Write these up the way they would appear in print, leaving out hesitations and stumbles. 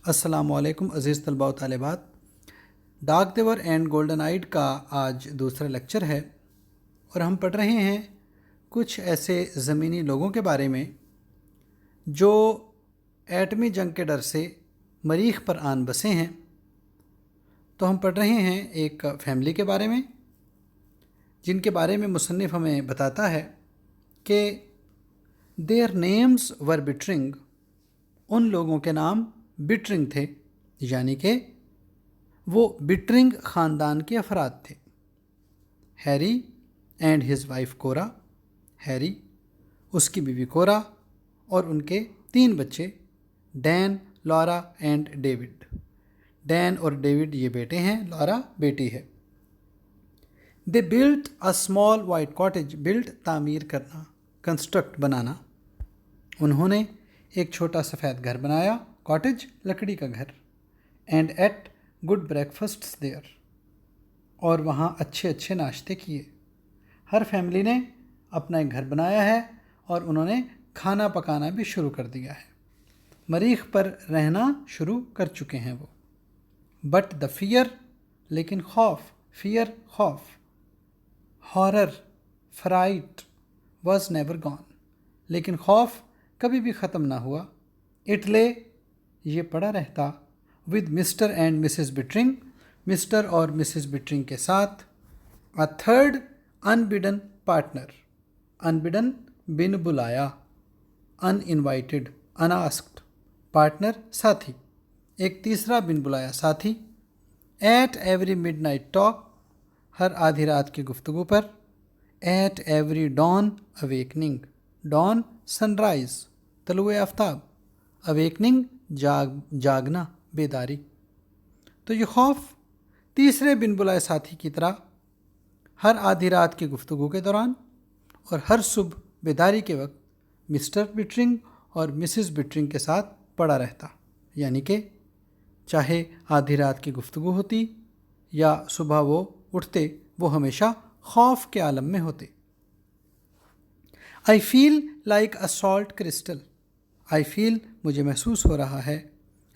अस्सलामुअलैकुम अज़ीज़ तलबा व तालिबात। डार्क देवर एंड गोल्डन आइड का आज दूसरा लेक्चर है और हम पढ़ रहे हैं कुछ ऐसे ज़मीनी लोगों के बारे में जो एटमी जंग के डर से मरीख पर आन बसे हैं। तो हम पढ़ रहे हैं एक फैमिली के बारे में जिनके बारे में मुसन्निफ़ हमें बताता है कि देयर नेम्स वर बिटरिंग, उन लोगों के नाम बिटरिंग थे, यानी कि वो बिटरिंग ख़ानदान के अफराद थे। Harry and his wife Cora, Harry, उसकी बीवी कोरा और उनके 3 बच्चे, Dan, Laura and David. Dan और डेविड ये बेटे हैं, लॉरा बेटी है। They built a small white cottage, built तामीर करना, कंस्ट्रक्ट बनाना। उन्होंने एक छोटा सफ़ेद घर बनाया, कॉटेज लकड़ी का घर। एंड एट गुड ब्रेकफास्ट्स देयर, और वहाँ अच्छे अच्छे नाश्ते किए। हर फैमिली ने अपना एक घर बनाया है और उन्होंने खाना पकाना भी शुरू कर दिया है। मरीख पर रहना शुरू कर चुके हैं वो। बट द फियर, लेकिन खौफ, फियर खौफ, horror, fright was never gone, लेकिन खौफ कभी भी ख़त्म ना हुआ। इट ले, ये पड़ा रहता, with Mr and Mrs Bittering, Mr और मिसेस बिटरिंग के साथ। अ थर्ड अनबिडन पार्टनर, अनबिडन बिन बुलाया, अनइनवाइटेड अनआस्क्ड, पार्टनर साथी, एक तीसरा बिन बुलाया साथी। एट एवरी मिडनाइट टॉक, हर आधी रात की गुफ्तगू पर। At every dawn awakening, dawn sunrise, तलुए आफ्ताब, अवेकनिंग जागना, बेदारी। तो ये खौफ तीसरे बिन बुलाए साथी की तरह हर आधी रात की गुफ्तगू के दौरान और हर सुबह बेदारी के वक्त मिस्टर बिटरिंग और मिसेस बिटरिंग के साथ पड़ा रहता, यानी कि चाहे आधी रात की गुफ्तगू होती या सुबह वो उठते, वो हमेशा खौफ के आलम में होते। I feel like a salt crystal, I feel मुझे महसूस हो रहा है,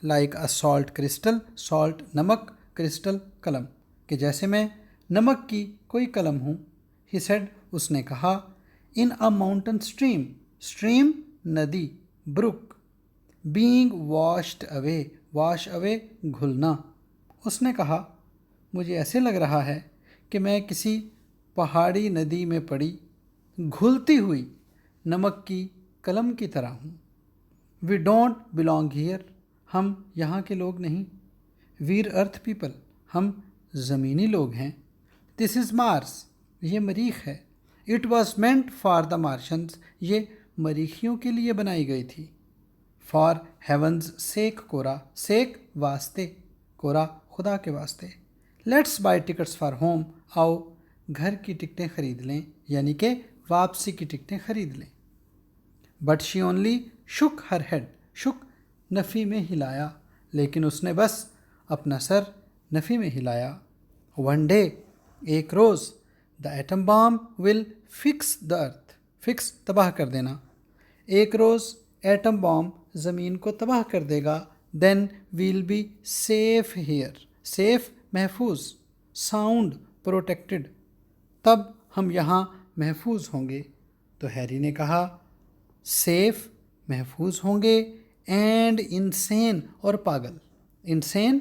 like a salt crystal, salt नमक, क्रिस्टल कलम, कि जैसे मैं नमक की कोई कलम हूँ। ही सेड, उसने कहा। In a mountain stream, stream नदी, brook, being washed away, wash away घुलना। उसने कहा, मुझे ऐसे लग रहा है कि मैं किसी पहाड़ी नदी में पड़ी घुलती हुई नमक की कलम की तरह हूँ। वी डोंट बिलोंग हियर, हम यहाँ के लोग नहीं। वीर अर्थ पीपल, हम ज़मीनी लोग हैं। दिस इज़ मार्स, ये मरीख है। It was meant for the Martians, ये मरीखियों के लिए बनाई गई थी। फॉर हेवंस सेक कोरा, सेक वास्ते, कोरा खुदा के वास्ते। Let's buy tickets for home, आओ घर की टिकटें ख़रीद लें, यानी कि वापसी की टिकटें ख़रीद लें। But she only shook her head, shook नफ़ी में हिलाया, लेकिन उसने बस अपना सर नफ़ी में हिलाया। वन डे, एक रोज़, the atom bomb will fix the earth, fix तबाह कर देना, एक रोज़ एटम बॉम्ब ज़मीन को तबाह कर देगा। Then we'll be safe here, safe महफूज, साउंड प्रोटेक्टेड, तब हम यहाँ महफूज होंगे। तो हैरी ने कहा, सेफ महफूज होंगे, एंड इंसेन और पागल, इंसेन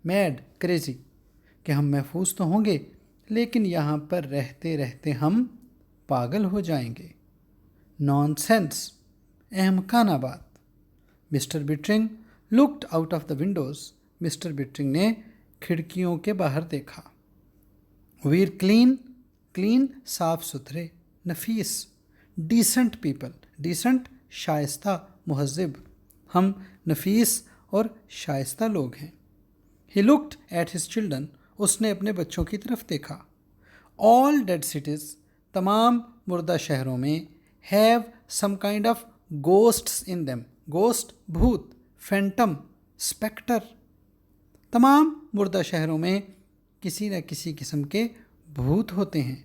मैड क्रेजी, कि हम महफूज तो होंगे लेकिन यहाँ पर रहते रहते हम पागल हो जाएंगे। नॉनसेंस, अहमकाना बात। Mr Bittering looked out of the windows, Mr Bittering ने खिड़कियों के बाहर देखा। वीर क्लीन, क्लीन साफ़ सुथरे, नफीस, डिसेंट पीपल, डिसेंट शाइस्ता, मुहज़्ज़िब, हम नफीस और शाइस्ता लोग हैं। He looked at his children, उसने अपने बच्चों की तरफ देखा। ऑल डेड सिटीज़, तमाम मुर्दा शहरों में, have some kind of ghosts in them, ghost भूत, फैंटम स्पेक्टर, तमाम मुर्दा शहरों में किसी न किसी किस्म के भूत होते हैं।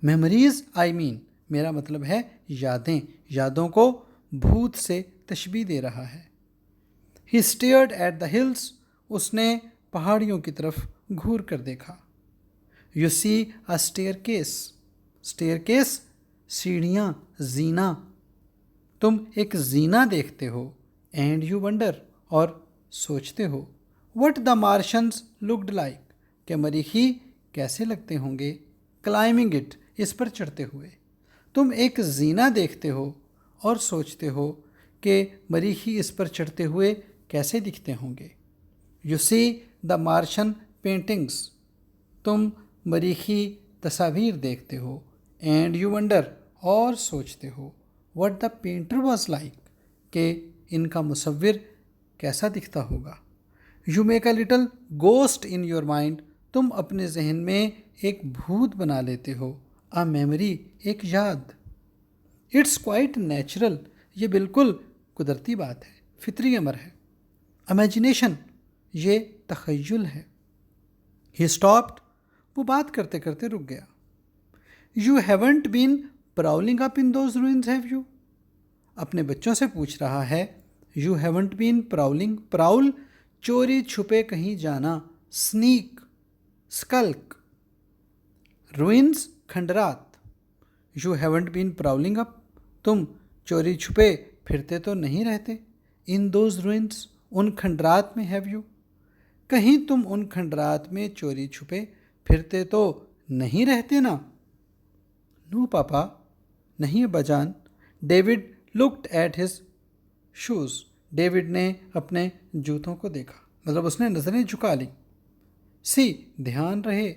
मेमोरीज़ आई मीन, मेरा मतलब है यादें, यादों को भूत से तशबीह दे रहा है। He stared at the hills. उसने पहाड़ियों की तरफ घूर कर देखा. You see a staircase. Staircase सीढ़ियाँ, जीना. तुम एक जीना देखते हो. And you wonder और सोचते हो. What the Martians looked like. कि मरीखी कैसे लगते होंगे. Climbing it. इस पर चढ़ते हुए. तुम एक जीना देखते हो और सोचते हो कि मरीखी इस पर चढ़ते हुए कैसे दिखते होंगे. You see the Martian paintings. तुम मरीखी तस्वीर देखते हो. एंड यू वंडर और सोचते हो what the painter was like. कि इनका मुसव्विर कैसा दिखता होगा. You make a little ghost in your mind. तुम अपने जहन में एक भूत बना लेते हो. अ मेमोरी, एक याद. It's quite natural. ये बिल्कुल कुदरती बात है, फितरी अमर है. इमेजिनेशन, ये तख़य्युल है. He stopped. वो बात करते करते रुक गया. You haven't been prowling up in those ruins have you. अपने बच्चों से पूछ रहा है. You haven't been prowling. Prowl चोरी छुपे कहीं जाना. Sneak, skulk. रूइंस खंडरात. You haven't been prowling up. तुम चोरी छुपे फिरते तो नहीं रहते. इन दोज रूइंस, उन खंडरात में. हैव यू, कहीं तुम उन खंडरात में चोरी छुपे फिरते तो नहीं रहते ना. नो पापा, नहीं अब्बाजान. David looked at his shoes. David ने अपने जूतों को देखा, मतलब उसने नज़रें झुका ली. सी, ध्यान रहे.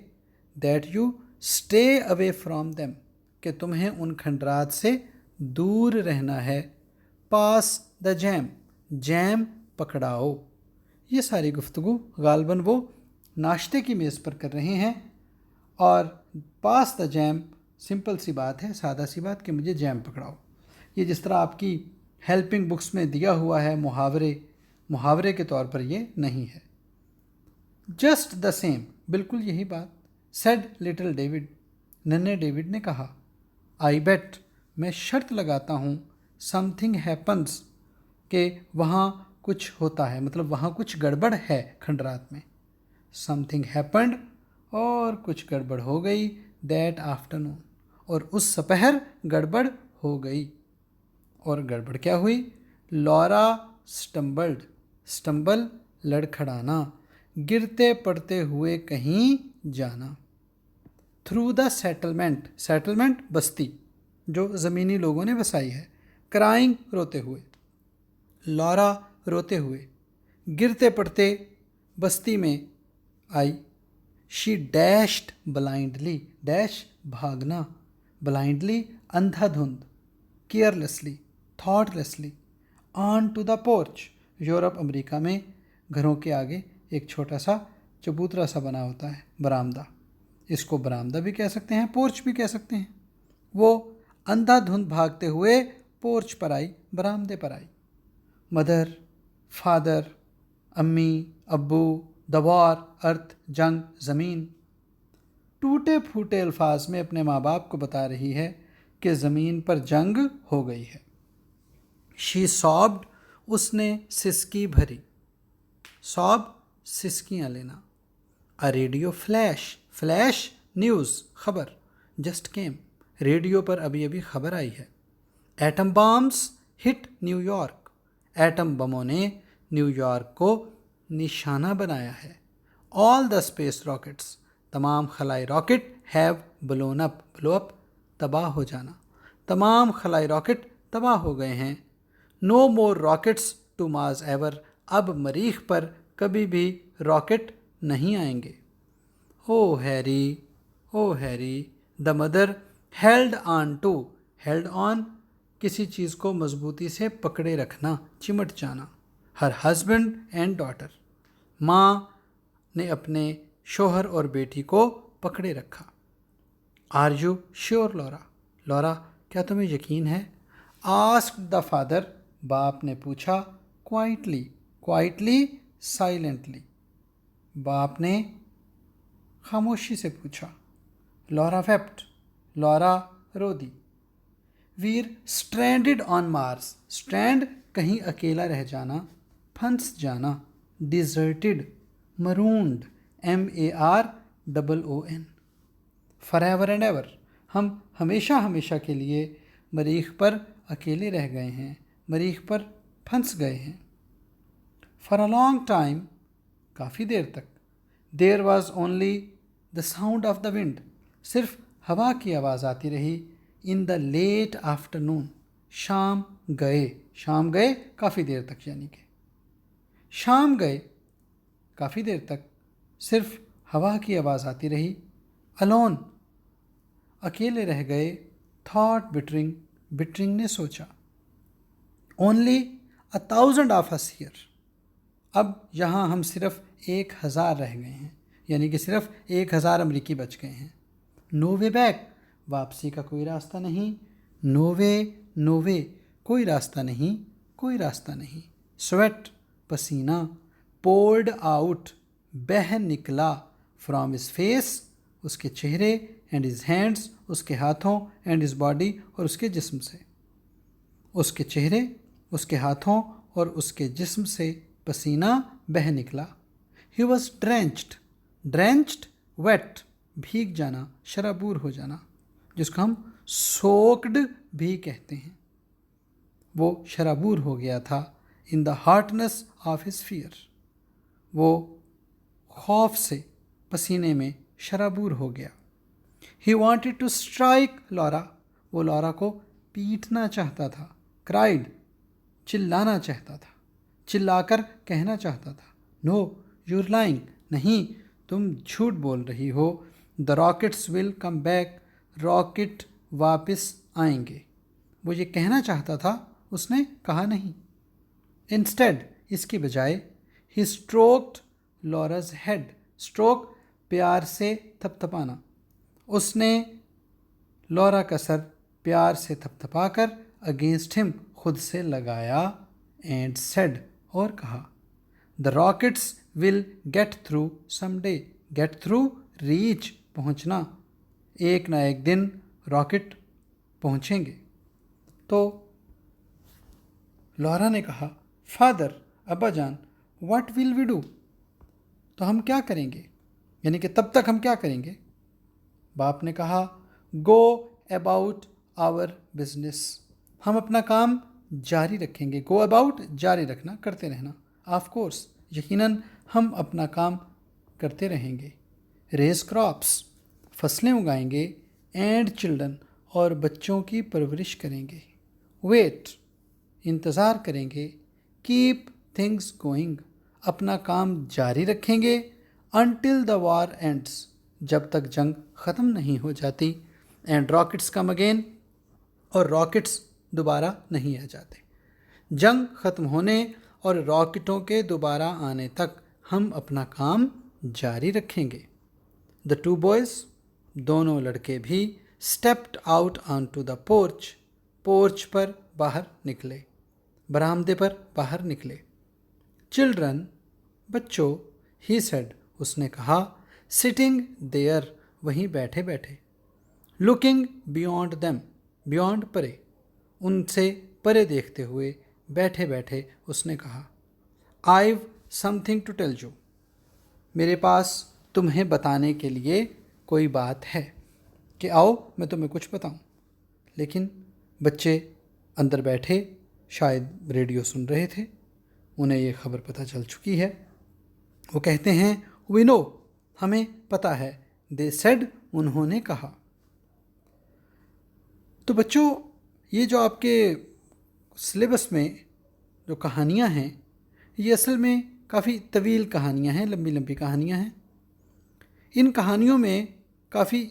That you stay away from them. कि तुम्हें उन खंडरात से दूर रहना है. पास द जैम. जैम पकड़ाओ. ये सारी गुफ्तगू गालबन वो नाश्ते की मेज़ पर कर रहे हैं. और पास द जैम सिंपल सी बात है, सादा सी बात कि मुझे जैम पकड़ाओ. ये जिस तरह आपकी हेल्पिंग बुक्स में दिया हुआ है मुहावरे के तौर पर ये नहीं है. जस्ट द सेम, बिल्कुल यही बात. Said little David. नन्हे डेविड ने कहा. आई बेट, मैं शर्त लगाता हूँ. समथिंग हैपन्स, कि वहाँ कुछ होता है, मतलब वहाँ कुछ गड़बड़ है खंडरात में. समथिंग हैपन्ड, और कुछ गड़बड़ हो गई. दैट आफ्टरनून, और उस सपहर गड़बड़ हो गई. और गड़बड़ क्या हुई. Laura stumbled. स्टम्बल लड़खड़ाना, गिरते पड़ते हुए कहीं जाना. Through the settlement. सेटलमेंट बस्ती जो ज़मीनी लोगों ने बसाई है. क्राइंग रोते हुए. लॉरा रोते हुए. गिरते पड़ते बस्ती में आई. She dashed blindly. डैश भागना. ब्लाइंडली अंधाधुंध. Carelessly, thoughtlessly. On to the porch. Europe America में घरों के आगे एक छोटा सा चबूतरा सा बना होता है, बरामदा. इसको बरामदा भी कह सकते हैं, पोर्च भी कह सकते हैं. वो अंधाधुंध भागते हुए पोर्च पर आई, बरामदे पर आई. मदर, फादर, अम्मी, अब्बू, द वॉर, अर्थ, जंग, ज़मीन. टूटे फूटे अल्फाज में अपने माँ बाप को बता रही है कि ज़मीन पर जंग हो गई है. She sobbed. उसने सिसकी भरी. सॉब, सिसकियाँ लेना. A radio flash. Flash news, खबर. Just came. रेडियो पर अभी अभी खबर आई है. Atom bombs hit New York. Atom बमों ने न्यूयॉर्क को निशाना बनाया है. All the space rockets. तमाम खलाई rocket have blown up. Blow up, तबाह हो जाना. तमाम खलाई रॉकेट तबाह हो गए हैं. No more rockets to Mars ever. अब मरीख पर कभी भी रॉकेट नहीं आएंगे. Oh Harry, oh Harry. The mother held on to. Held on, किसी चीज़ को मजबूती से पकड़े रखना, चिमट जाना. Her husband and daughter. माँ ने अपने शोहर और बेटी को पकड़े रखा. Are you sure Laura. Laura, क्या तुम्हें यकीन है. Asked the father. बाप ने पूछा. क्वाइटली. Quietly, silently. बाप ने खामोशी से पूछा. Laura wept. लॉरा रो दी. We're stranded on Mars. Strand, कहीं अकेला रह जाना. फंस जाना, deserted, marooned, MAROON, forever and ever, हम हमेशा हमेशा के लिए मरीख पर अकेले रह गए हैं, मरीख पर फंस गए हैं। फॉर अ लॉन्ग टाइम, काफ़ी देर तक, there was only the sound of the wind, सिर्फ हवा की आवाज़ आती रही। इन द लेट आफ्टरनून, शाम गए, शाम गए काफ़ी देर तक, यानी कि शाम गए काफ़ी देर तक, सिर्फ हवा की आवाज़ आती रही। अलोन, अकेले रह गए। थॉट बिटरिंग, बिटरिंग ने सोचा। ओनली 1,000 ऑफ अस हियर, अब यहाँ हम सिर्फ 1,000 रह गए हैं, यानी कि सिर्फ 1,000 अमरीकी बच गए हैं। नो वे बैक, वापसी का कोई रास्ता नहीं। नो वे, नो वे, कोई रास्ता नहीं, कोई रास्ता नहीं। स्वेट, पसीना। पोर्ड आउट, बह निकला। फ्रॉम हिज फेस, उसके चेहरे। एंड हिज हैंड्स, उसके हाथों। एंड हिज बॉडी, और उसके जिस्म से। उसके चेहरे, उसके हाथों और उसके जिस्म से पसीना बह निकला। He was drenched, drenched, wet, भीग जाना, शराबूर हो जाना, जिसको हम सोक्ड भी कहते हैं। वो शराबूर हो गया था। In the hotness of his fear, वो खौफ से पसीने में शराबूर हो गया। He wanted to strike Laura, वो लॉरा को पीटना चाहता था। क्राइड, चिल्लाना चाहता था, चिल्लाकर कहना चाहता था। नो, यूर लाइंग, नहीं, तुम झूठ बोल रही हो। The rockets will come back, rocket वापस आएंगे। वो ये कहना चाहता था, उसने कहा नहीं। इंस्टेड, इसकी बजाय, ही स्ट्रोक्ड लॉरा's हेड, स्ट्रोक प्यार से थपथपाना, उसने लॉरा का सर प्यार से थपथपाकर अगेंस्ट हिम, खुद से लगाया। एंड सेड, और कहा, the rockets will get through someday, get through, reach, पहुंचना, एक ना एक दिन रॉकेट पहुंचेंगे। तो लॉरा ने कहा, फादर, अब्बा जान, व्हाट विल वी डू, तो हम क्या करेंगे, यानी कि तब तक हम क्या करेंगे। बाप ने कहा, गो अबाउट आवर बिजनेस, हम अपना काम जारी रखेंगे। गो अबाउट, जारी रखना, करते रहना। ऑफ कोर्स, यकीनन हम अपना काम करते रहेंगे। रेज क्रॉप्स, फसलें उगाएंगे। एंड चिल्ड्रन, और बच्चों की परवरिश करेंगे। वेट, इंतज़ार करेंगे। कीप थिंग्स गोइंग, अपना काम जारी रखेंगे। अनटिल द वॉर एंड्स, जब तक जंग ख़त्म नहीं हो जाती। एंड रॉकेट्स कम अगेन, और रॉकेट्स दोबारा नहीं आ जाते। जंग ख़त्म होने और रॉकेटों के दोबारा आने तक हम अपना काम जारी रखेंगे। द टू बॉयज़, दोनों लड़के भी, stepped out on to the porch, porch पर बाहर निकले, बरामदे पर बाहर निकले। चिल्ड्रन, बच्चों, ही सेड, उसने कहा, सिटिंग देयर, वहीं बैठे बैठे। लुकिंग बियॉन्ड देम, बियॉन्ड, परे, उनसे परे देखते हुए बैठे बैठे उसने कहा, I've something to tell you, मेरे पास तुम्हें बताने के लिए कोई बात है, कि आओ मैं तुम्हें कुछ बताऊं। लेकिन बच्चे अंदर बैठे शायद रेडियो सुन रहे थे, उन्हें ये खबर पता चल चुकी है। वो कहते हैं, वी नो, हमें पता है। दे सेड, उन्होंने कहा। तो बच्चों, ये जो आपके सिलेबस में जो कहानियाँ हैं, ये असल में काफ़ी तवील कहानियाँ हैं, लंबी लंबी कहानियाँ हैं। इन कहानियों में काफ़ी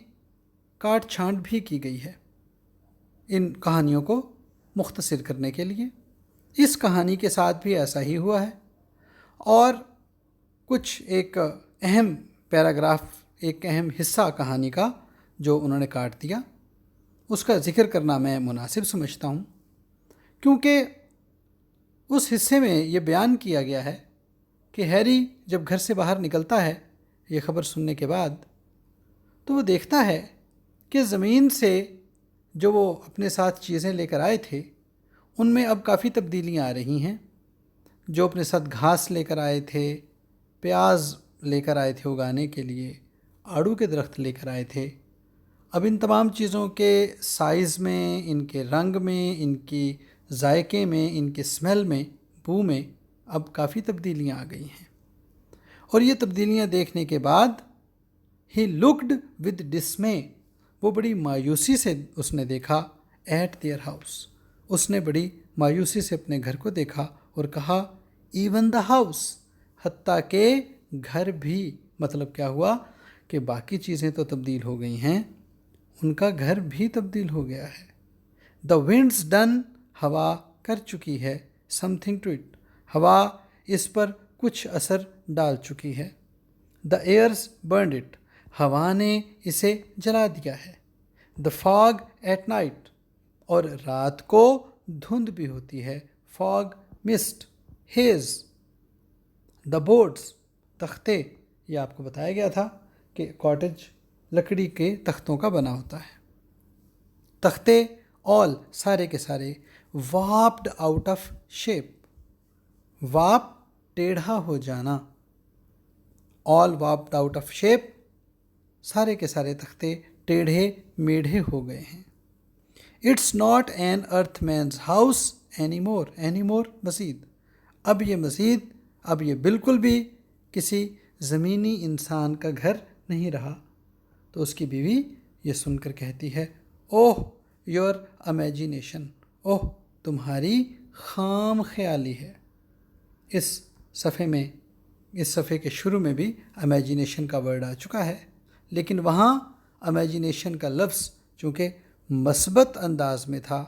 काट छांट भी की गई है इन कहानियों को मुख्तसर करने के लिए। इस कहानी के साथ भी ऐसा ही हुआ है। और कुछ एक अहम पैराग्राफ, एक अहम हिस्सा कहानी का जो उन्होंने काट दिया, उसका जिक्र करना मैं मुनासिब समझता हूँ, क्योंकि उस हिस्से में ये बयान किया गया है कि हैरी जब घर से बाहर निकलता है ये ख़बर सुनने के बाद, तो वो देखता है कि ज़मीन से जो वो अपने साथ चीज़ें लेकर आए थे उनमें अब काफ़ी तब्दीलियाँ आ रही हैं। जो अपने साथ घास लेकर आए थे, प्याज लेकर आए थे उगाने के लिए, आड़ू के दरख्त लेकर आए थे, अब इन तमाम चीज़ों के साइज़ में, इनके रंग में, इनकी जायके में, इनके स्मेल में, बू में अब काफ़ी तब्दीलियाँ आ गई हैं। और ये तब्दीलियाँ देखने के बाद ही लुक्ड विद डिस्मे, वो बड़ी मायूसी से उसने देखा, एट देयर हाउस, उसने बड़ी मायूसी से अपने घर को देखा और कहा इवन द हाउस, हत्ता के घर भी। मतलब क्या हुआ कि बाकी चीज़ें तो तब्दील हो गई हैं, उनका घर भी तब्दील हो गया है। द विंड्स डन, हवा कर चुकी है, समथिंग टू इट, हवा इस पर कुछ असर डाल चुकी है। द एयर्स बर्न इट, हवा ने इसे जला दिया है। द फॉग एट नाइट, और रात को धुंध भी होती है, fog mist, hedge. The boards, तख्ते, ये आपको बताया गया था कि कॉटेज लकड़ी के तख्तों का बना होता है। तख्ते ऑल, सारे के सारे, warped out of shape, warp टेढ़ा हो जाना, all warped out of shape, सारे के सारे तख्ते टेढ़े मेढ़े हो गए हैं। It's not an earthman's house any more, any more मज़ीद, अब ये बिल्कुल भी किसी ज़मीनी इंसान का घर नहीं रहा। तो उसकी बीवी ये सुनकर कहती है ओह योर इमेजिनेशन, ओह तुम्हारी खाम ख्याली है। इस सफ़े के शुरू में भी इमेजिनेशन का वर्ड आ चुका है, लेकिन वहाँ इमेजिनेशन का लफ्ज़ चूँकि मस्बत अंदाज में था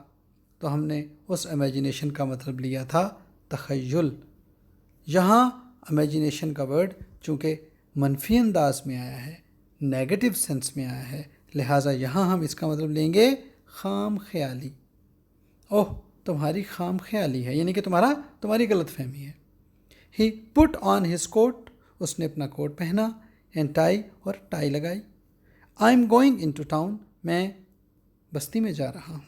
तो हमने उस इमेजिनेशन का मतलब लिया था तख़य्युल। यहाँ इमेजिनेशन का वर्ड चूँकि मनफी अंदाज में आया है, नेगेटिव सेंस में आया है, लिहाजा यहाँ हम इसका मतलब लेंगे खाम ख्याली। ओह तुम्हारी खाम ख्याली है, यानी कि तुम्हारी गलत फहमी है। He put on his coat, उसने अपना कोट पहना, एंड टाई, और टाई लगाई। I am going in to town, मैं बस्ती में जा रहा हूँ,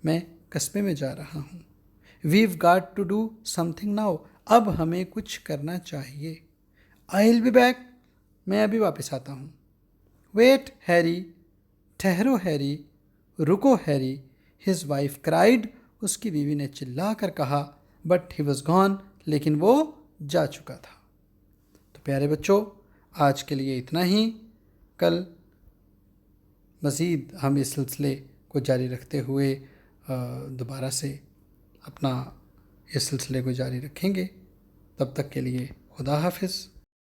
मैं कस्बे में जा रहा हूँ। We've got to do something now, अब हमें कुछ करना चाहिए। आई विल बी बैक, मैं अभी वापस आता हूँ। वेट हैरी, ठहरो हैरी, रुको हैरी, हिज वाइफ क्राइड, उसकी बीवी ने चिल्ला कर कहा, बट ही वॉज गॉन, लेकिन वो जा चुका था। तो प्यारे बच्चों, आज के लिए इतना ही। कल मज़ीद हम इस सिलसिले को जारी रखते हुए दोबारा से अपना इस सिलसिले को जारी रखेंगे। तब तक के लिए खुदा हाफिज़।